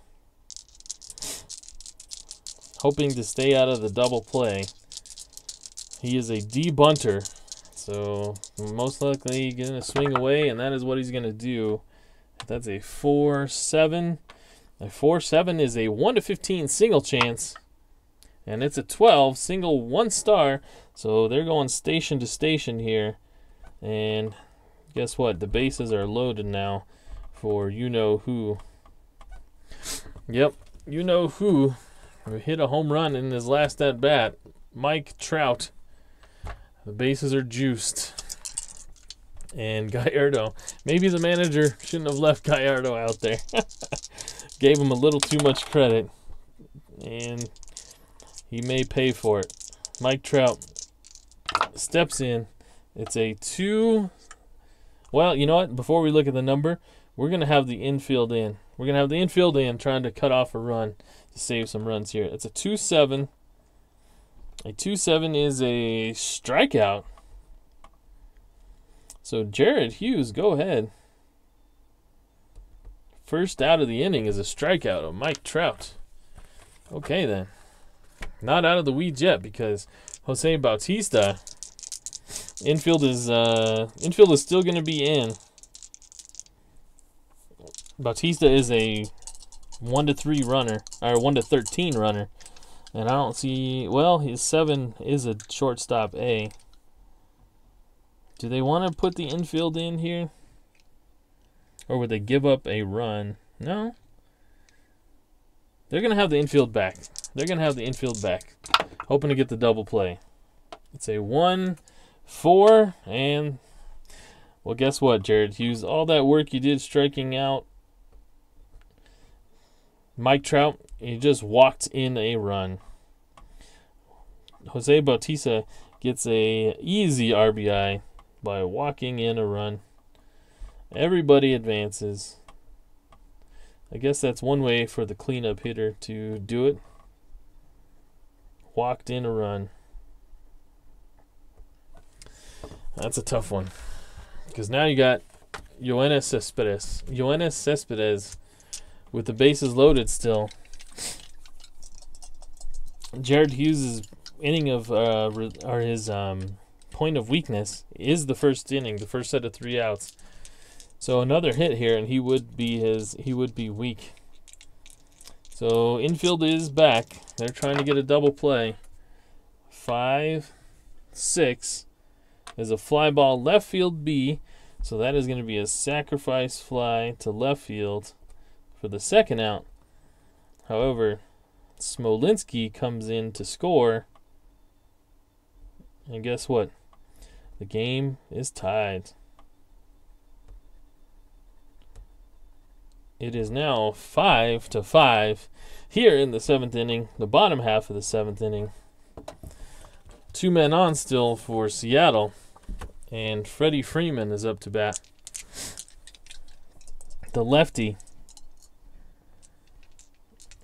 Hoping to stay out of the double play. He is a D-bunter, so most likely going to swing away, and that is what he's going to do. That's a 4-7. A 4-7 is a 1-15 single chance, and it's a 12 single 1 star. So they're going station to station here, and guess what? The bases are loaded now for you-know-who. Yep, you-know-who hit a home run in his last at-bat. Mike Trout. The bases are juiced. And Gallardo. Maybe the manager shouldn't have left Gallardo out there. Gave him a little too much credit. And he may pay for it. Mike Trout steps in. It's a 2. Well, you know what? Before we look at the number, we're going to have the infield in. We're going to have the infield in trying to cut off a run to save some runs here. It's a 2-7. A 2-7 is a strikeout. So Jared Hughes, go ahead. First out of the inning is a strikeout of Mike Trout. Okay then. Not out of the weeds yet because Jose Bautista. Infield is still going to be in. Bautista is a 1-3 runner, or 1-13 runner. And I don't see, well, his 7 is a shortstop A. Do they want to put the infield in here? Or would they give up a run? No. They're going to have the infield back. They're going to have the infield back. Hoping to get the double play. It's a 1-4. And, well, guess what, Jared Hughes? All that work you did striking out Mike Trout, he just walked in a run. Jose Bautista gets a easy RBI by walking in a run. Everybody advances. I guess that's one way for the cleanup hitter to do it. Walked in a run. That's a tough one. Because now you got Yoenis Cespedes with the bases loaded still. Jared Hughes' inning of or his point of weakness is the first inning, the first set of 3 outs. So another hit here, and he would be weak. So infield is back. They're trying to get a double play. 5-6 is a fly ball left field B. So that is going to be a sacrifice fly to left field for the second out. However, Smolinski comes in to score. And guess what? The game is tied. It is now 5-5 here in the 7th inning, the bottom half of the 7th inning. 2 men on still for Seattle, and Freddie Freeman is up to bat. The lefty.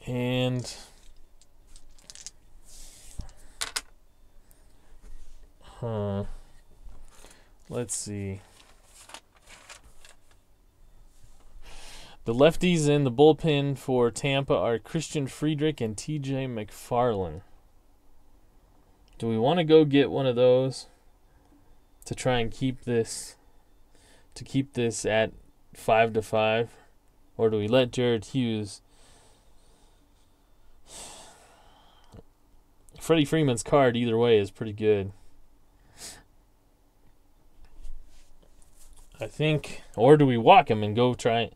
And let's see. The lefties in the bullpen for Tampa are Christian Friedrich and TJ McFarland. Do we want to go get one of those to try and keep this at 5-5? or do we let Jared Hughes? Freddie Freeman's card either way is pretty good. I think, or do we walk him and go try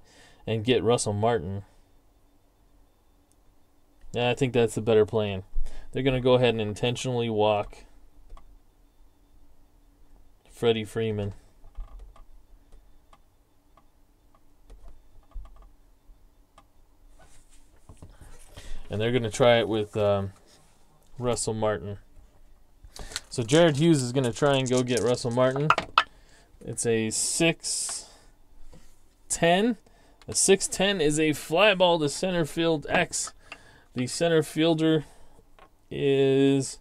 and get Russell Martin? Yeah, I think that's the better plan. They're going to go ahead and intentionally walk Freddie Freeman. And they're going to try it with Russell Martin. So Jared Hughes is going to try and go get Russell Martin. It's a 6-10. A 6-10 is a fly ball to center field X. The center fielder is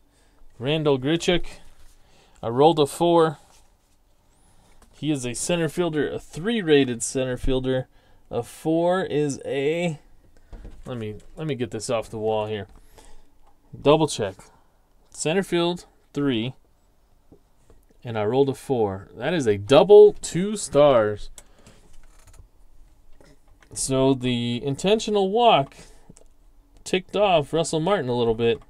Randall Grichuk. I rolled a 4. He is a center fielder, a 3 rated center fielder. A 4 is a, let me get this off the wall here. Double check. Center field 3. And I rolled a 4. That is a double 2 stars. So the intentional walk ticked off Russell Martin a little bit.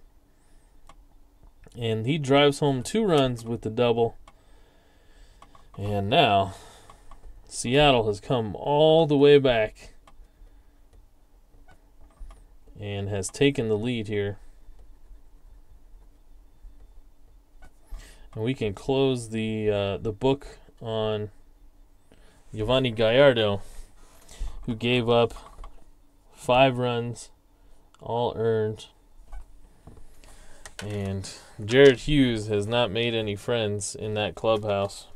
And he drives home 2 runs with the double. And now Seattle has come all the way back and has taken the lead here. And we can close the book on Giovanni Gallardo, who gave up 5 runs, all earned. And Jared Hughes has not made any friends in that clubhouse.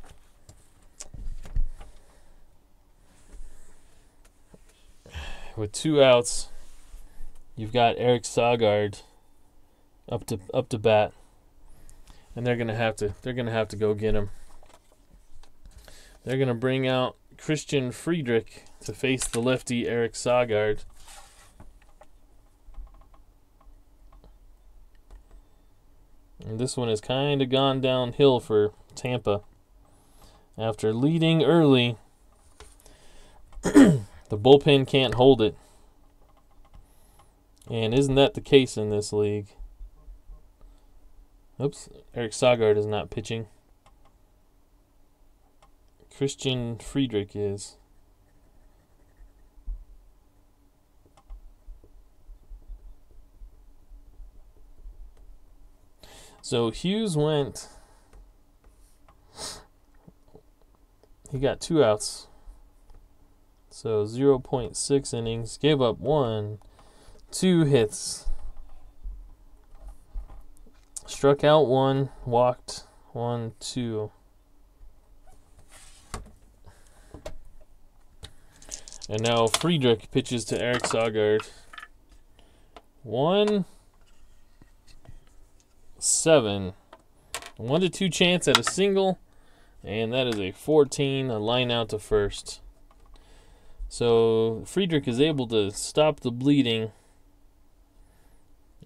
With 2 outs, you've got Eric Sagard up to bat. And they're gonna have to go get him. They're gonna bring out Christian Friedrich to face the lefty Eric Sagard. And this one has kind of gone downhill for Tampa. After leading early, the bullpen can't hold it. And isn't that the case in this league? Oops, Eric Sagard is not pitching. Christian Friedrich is. So Hughes went. He got 2 outs. So 0.6 innings. Gave up 2 hits. Struck out 1, walked 1, 2. And now Friedrich pitches to Eric Sagard. 1-7. 1-2 chance at a single. And that is a 14, a line out to first. So Friedrich is able to stop the bleeding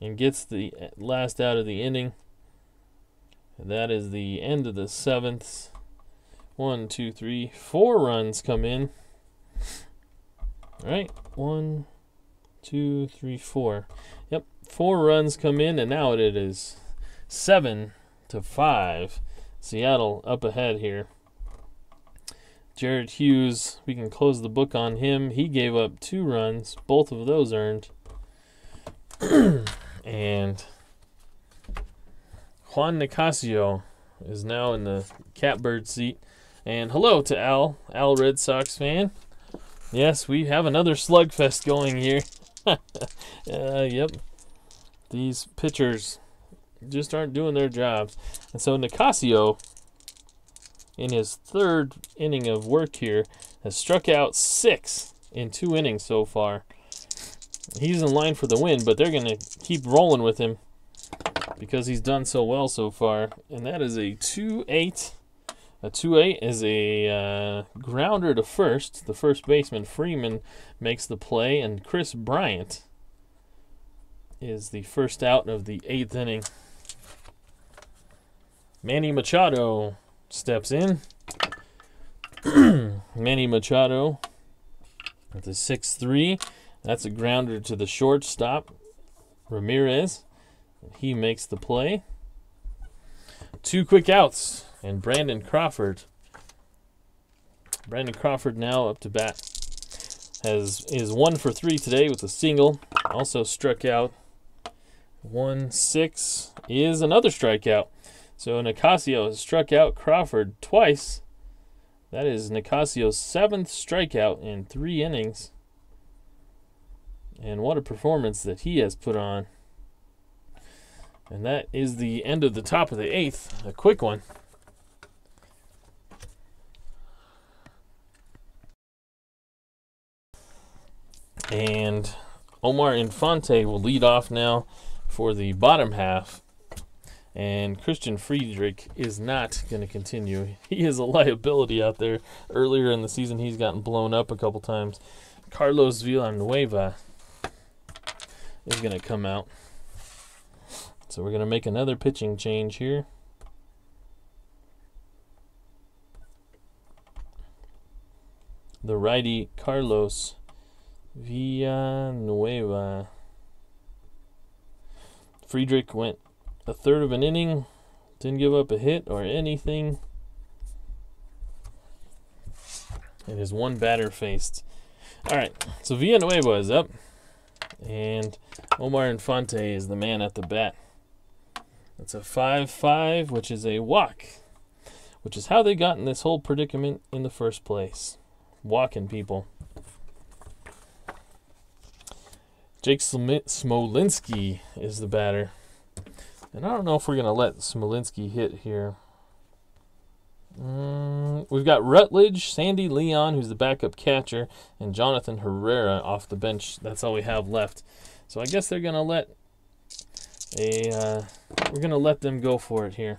and gets the last out of the inning. And that is the end of the 7th. 1, 2, 3, 4 runs come in. All right, 1, 2, 3, 4. Yep, 4 runs come in, and now it is 7-5. Seattle up ahead here. Jared Hughes, we can close the book on him. He gave up 2 runs, both of those earned. And Juan Nicasio is now in the catbird seat. And hello to Al Red Sox fan. Yes, we have another slugfest going here. Yep. These pitchers just aren't doing their jobs. And so Nicasio, in his 3rd inning of work here, has struck out 6 in 2 innings so far. He's in line for the win, but they're going to keep rolling with him because he's done so well so far. And that is a 2-8. A 2-8 is a grounder to first. The first baseman, Freeman, makes the play, and Chris Bryant is the first out of the 8th inning. Manny Machado steps in. Manny Machado With a 6-3, that's a grounder to the shortstop, Ramirez. He makes the play. 2 quick outs, and Brandon Crawford. Brandon Crawford now up to bat. Is 1 for 3 today with a single. Also struck out. 1-6 is another strikeout. So Nicasio has struck out Crawford twice. That is Nicasio's 7th strikeout in 3 innings. And what a performance that he has put on. And that is the end of the top of the 8th. A quick one. And Omar Infante will lead off now for the bottom half. And Christian Friedrich is not going to continue. He is a liability out there. Earlier in the season, he's gotten blown up a couple times. Carlos Villanueva is going to come out. So we're going to make another pitching change here. The righty Carlos Villanueva. Friedrich went a third of an inning, didn't give up a hit or anything. And his one batter faced. All right, so Villanueva is up, and Omar Infante is the man at the bat. That's a 5-5, which is a walk, which is how they got in this whole predicament in the first place. Walking people. Jake Smolinski is the batter. And I don't know if we're going to let Smolinski hit here. We've got Rutledge, Sandy Leon, who's the backup catcher, and Jonathan Herrera off the bench. That's all we have left. So I guess they're going to let we're going to let them go for it here.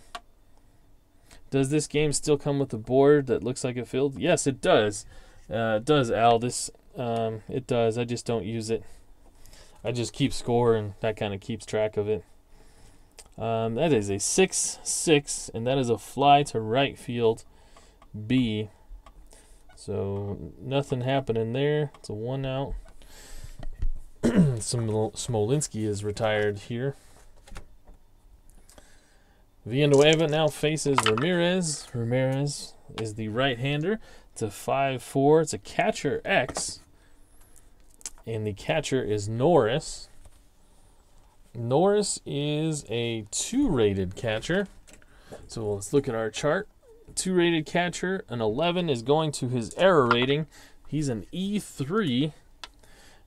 Does this game still come with a board that looks like it filled? Yes, it does. It does, Al. It does. I just don't use it. I just keep score, and that kind of keeps track of it. That is a 6-6, and that is a fly to right field B. So nothing happening there. It's a 1 out. Smolinski is retired here. Villanueva now faces Ramirez. Ramirez is the right-hander. It's a 5-4. It's a catcher X. And the catcher is Norris. Norris is a 2-rated catcher. So let's look at our chart. 2-rated catcher, an 11 is going to his error rating. He's an E3,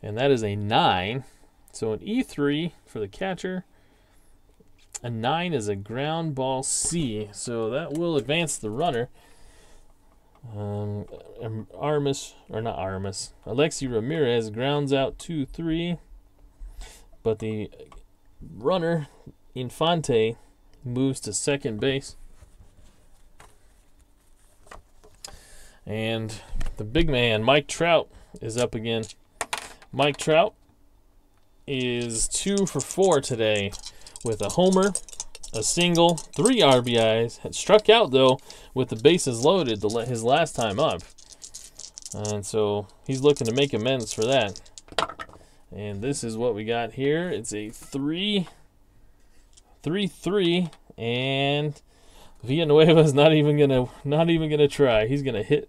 and that is a 9. So an E3 for the catcher. A 9 is a ground ball C, so that will advance the runner. Alexi Ramirez grounds out 2-3, but the runner Infante moves to second base. And the big man, Mike Trout, is up again. Mike Trout is 2 for 4 today with a homer, a single, 3 RBIs. Had struck out, though, with the bases loaded his last time up. And so he's looking to make amends for that. And this is what we got here. It's a 3-3, and Villanueva's not even gonna try. He's gonna hit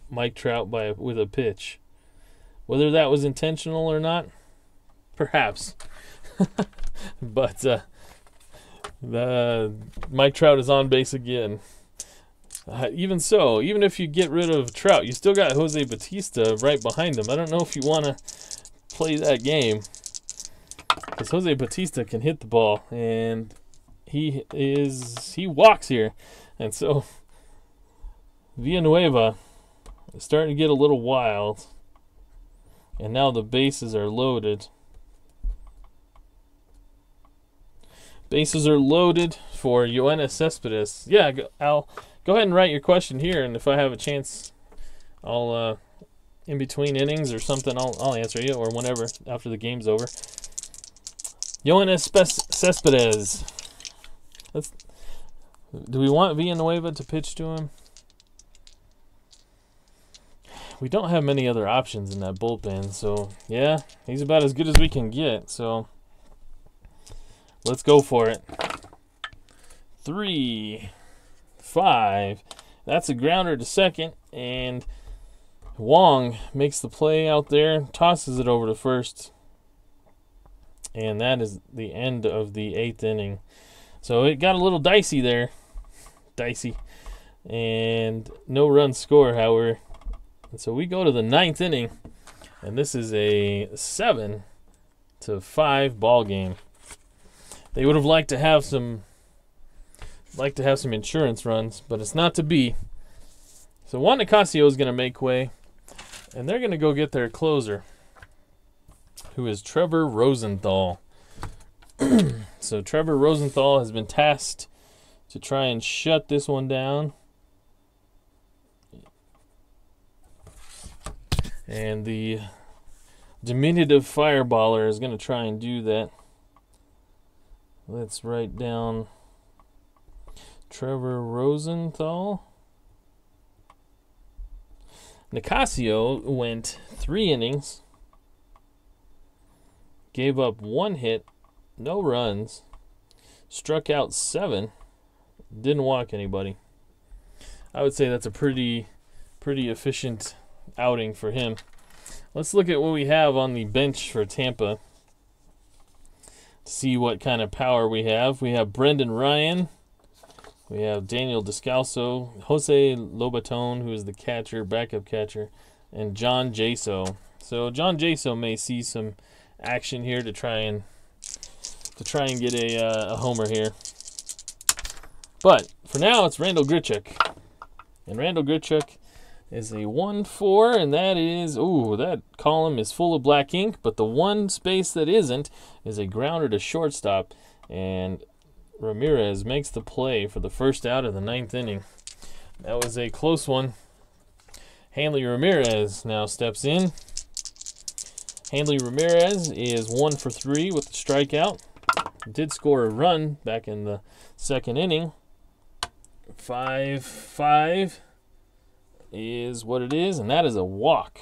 Mike Trout with a pitch. Whether that was intentional or not, perhaps. But Mike Trout is on base again. Even so, even if you get rid of Trout, you still got Jose Bautista right behind him. I don't know if you want to play that game, because Jose Bautista can hit the ball, and he walks here. And so Villanueva is starting to get a little wild, and now the bases are loaded. Bases are loaded for Yoenis Cespedes. Yeah, Al, go ahead and write your question here, and if I have a chance, I'll in between innings or something, I'll answer you, or whenever after the game's over. Yoenis Cespedes. Do we want Villanueva to pitch to him? we don't have many other options in that bullpen. So, yeah, he's about as good as we can get. So, let's go for it. 3, 5. That's a grounder to second. And Wong makes the play out there, tosses it over to first. And that is the end of the 8th inning. So, it got a little dicey there. Dicey. And no run score, however. And so we go to the 9th inning, and this is a 7-5 ball game. They would have liked to have some insurance runs, but it's not to be. So Juan Nicasio is going to make way, and they're going to go get their closer, who is Trevor Rosenthal. So Trevor Rosenthal has been tasked to try and shut this one down. And the diminutive fireballer is going to try and do that. Let's write down Trevor Rosenthal. Nicasio went 3 innings, gave up 1 hit, no runs, struck out 7, didn't walk anybody. I would say that's a pretty efficient outing for him. Let's look at what we have on the bench for Tampa to see what kind of power we have. We have Brendan Ryan. We have Daniel Descalso, Jose Lobaton, who is the catcher, backup catcher, and John Jaso. So John Jaso may see some action here to try and get a homer here. But for now, it's Randall Grichuk. And Randall Grichuk is a 1-4, and that is, that column is full of black ink, but the one space that isn't is a grounder to shortstop, and Ramirez makes the play for the first out of the 9th inning. That was a close one. Hanley Ramirez now steps in. Hanley Ramirez is 1 for 3 with the strikeout. Did score a run back in the 2nd inning. 5-5 is what it is, and that is a walk.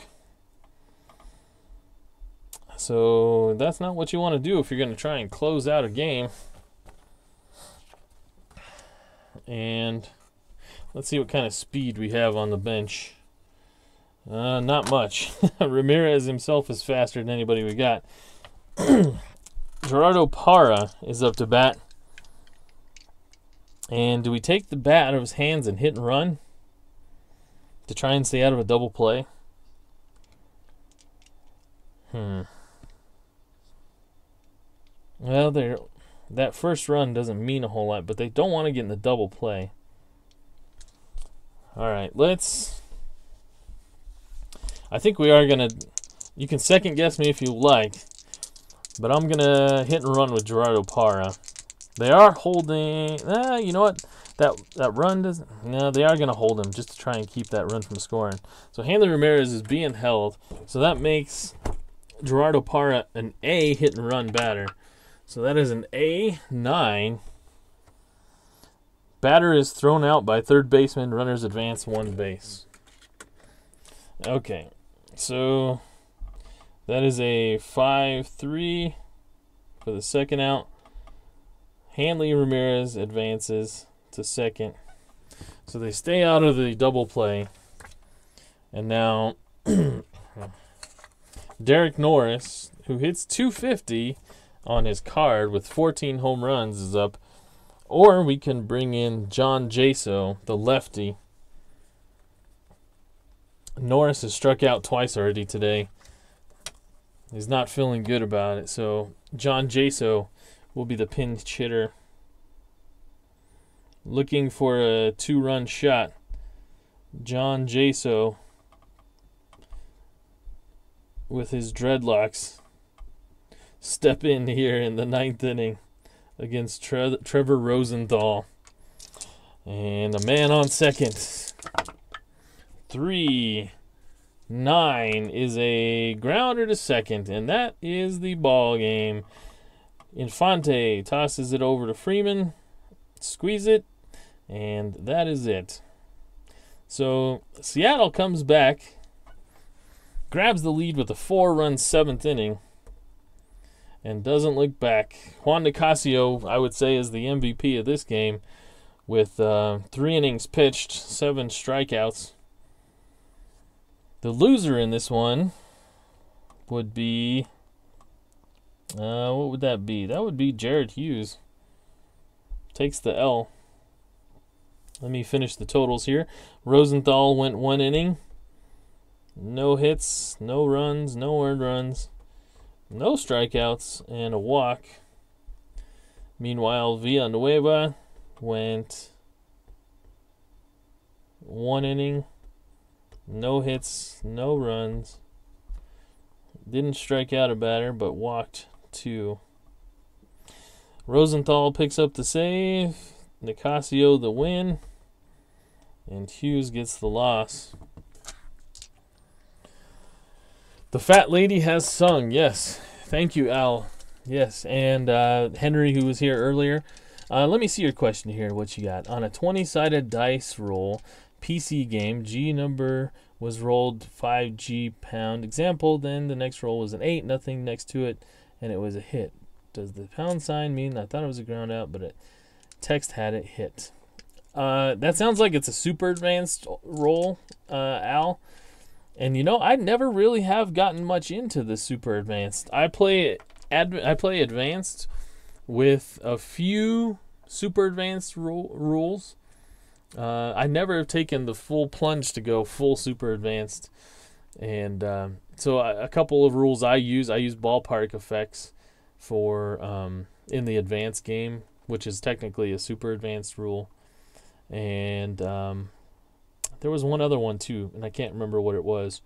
So that's not what you want to do if you're going to try and close out a game. And let's see what kind of speed we have on the bench. Not much. Ramirez himself is faster than anybody we got. Gerardo Parra is up to bat. And do we take the bat out of his hands and hit and run to try and stay out of a double play? Well, that first run doesn't mean a whole lot, but they don't want to get in the double play. All right, I think we are going to, you can second guess me if you like, but I'm going to hit and run with Gerardo Parra. They are holding, you know what? That run doesn't, no, they are going to hold him just to try and keep that run from scoring. So Hanley Ramirez is being held, so that makes Gerardo Parra an A hit and run batter. So that is an A9. Batter is thrown out by third baseman. Runners advance 1 base. Okay, so that is a 5-3 for the second out. Hanley Ramirez advances to second. So they stay out of the double play. And now Derek Norris, who hits .250 on his card with 14 home runs, is up. Or we can bring in John Jaso, the lefty. Norris has struck out twice already today. He's not feeling good about it. So John Jaso will be the pinch hitter. Looking for a 2-run shot. John Jaso with his dreadlocks step in here in the 9th inning against Trevor Rosenthal. And a man on second. 3-9 is a grounder to second, and that is the ball game. Infante tosses it over to Freeman, squeeze it, and that is it. So Seattle comes back grabs the lead with a 4-run 7th inning and doesn't look back. Juan Nicasio, I would say, is the MVP of this game with 3 innings pitched, 7 strikeouts. The loser in this one would be, what would that be? That would be Jared Hughes. Takes the L. Let me finish the totals here. Rosenthal went 1 inning. No hits, no runs, no earned runs, no strikeouts, and a walk. Meanwhile, Villanueva went 1 inning. No hits, no runs. Didn't strike out a batter, but walked 2. Rosenthal picks up the save. Nicasio the win. And Hughes gets the loss. The fat lady has sung. Yes. Thank you, Al. Yes. And Henry, who was here earlier. Let me see your question here. What you got? On a 20-sided dice roll, PC game, G number was rolled 5G pound. Example, then the next roll was an 8, nothing next to it, and it was a hit. Does the pound sign mean I thought it was a ground out, but text had it hit? That sounds like it's a super advanced roll, Al. And you know, I never really have gotten much into the super advanced. I play advanced with a few super advanced rules. I never have taken the full plunge to go full super advanced. And so a couple of rules I use ballpark effects for in the advanced game, which is technically a super advanced rule. And there was one other one too, and I can't remember what it was.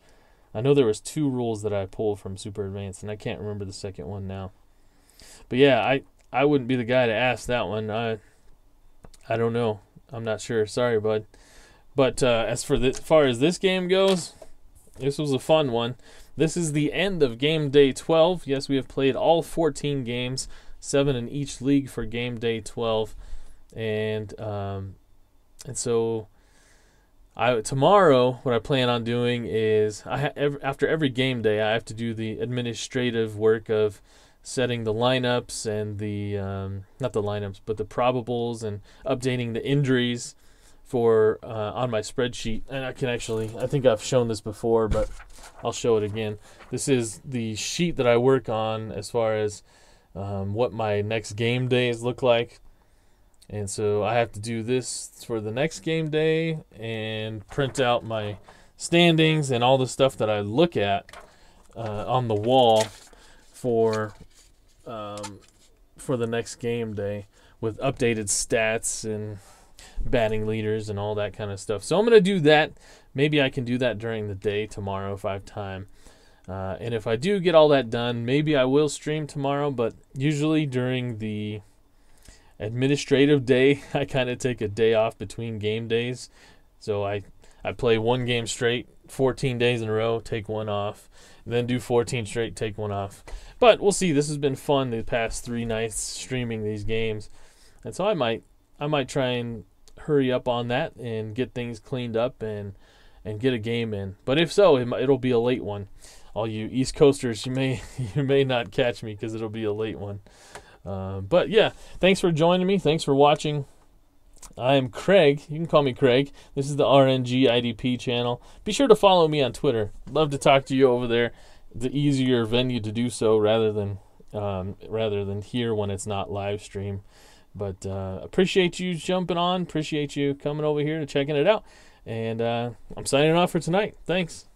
I know there was 2 rules that I pulled from super advanced, and I can't remember the second one now. But yeah, I wouldn't be the guy to ask that one. I don't know. I'm not sure. Sorry, bud. But as far as this game goes, this was a fun one. This is the end of game day 12. Yes, we have played all 14 games, 7 in each league for game day 12, and so tomorrow what I plan on doing is after every game day I have to do the administrative work of setting the lineups and the not the lineups but the probables and updating the injuries for on my spreadsheet. And I think I've shown this before, but I'll show it again. This is the sheet that I work on as far as what my next game days look like. And so I have to do this for the next game day and print out my standings and all the stuff that I look at on the wall for the next game day with updated stats and batting leaders and all that kind of stuff. So I'm going to do that. Maybe I can do that during the day tomorrow if I have time. And if I do get all that done, maybe I will stream tomorrow. But usually during the administrative day, I kind of take a day off between game days. So I play 1 game straight, 14 days in a row, take 1 off, and then do 14 straight, take 1 off. But we'll see. This has been fun the past 3 nights streaming these games. And so I might try and hurry up on that and get things cleaned up and get a game in. But if so, it'll be a late one. All you East Coasters, you may not catch me because it'll be a late one. But yeah, thanks for joining me. Thanks for watching. I am Craig. You can call me Craig. This is the RNGIDP channel. Be sure to follow me on Twitter. Love to talk to you over there. The easier venue to do so rather than here when it's not live stream. But appreciate you jumping on. Appreciate you coming over here and checking it out. And I'm signing off for tonight. Thanks.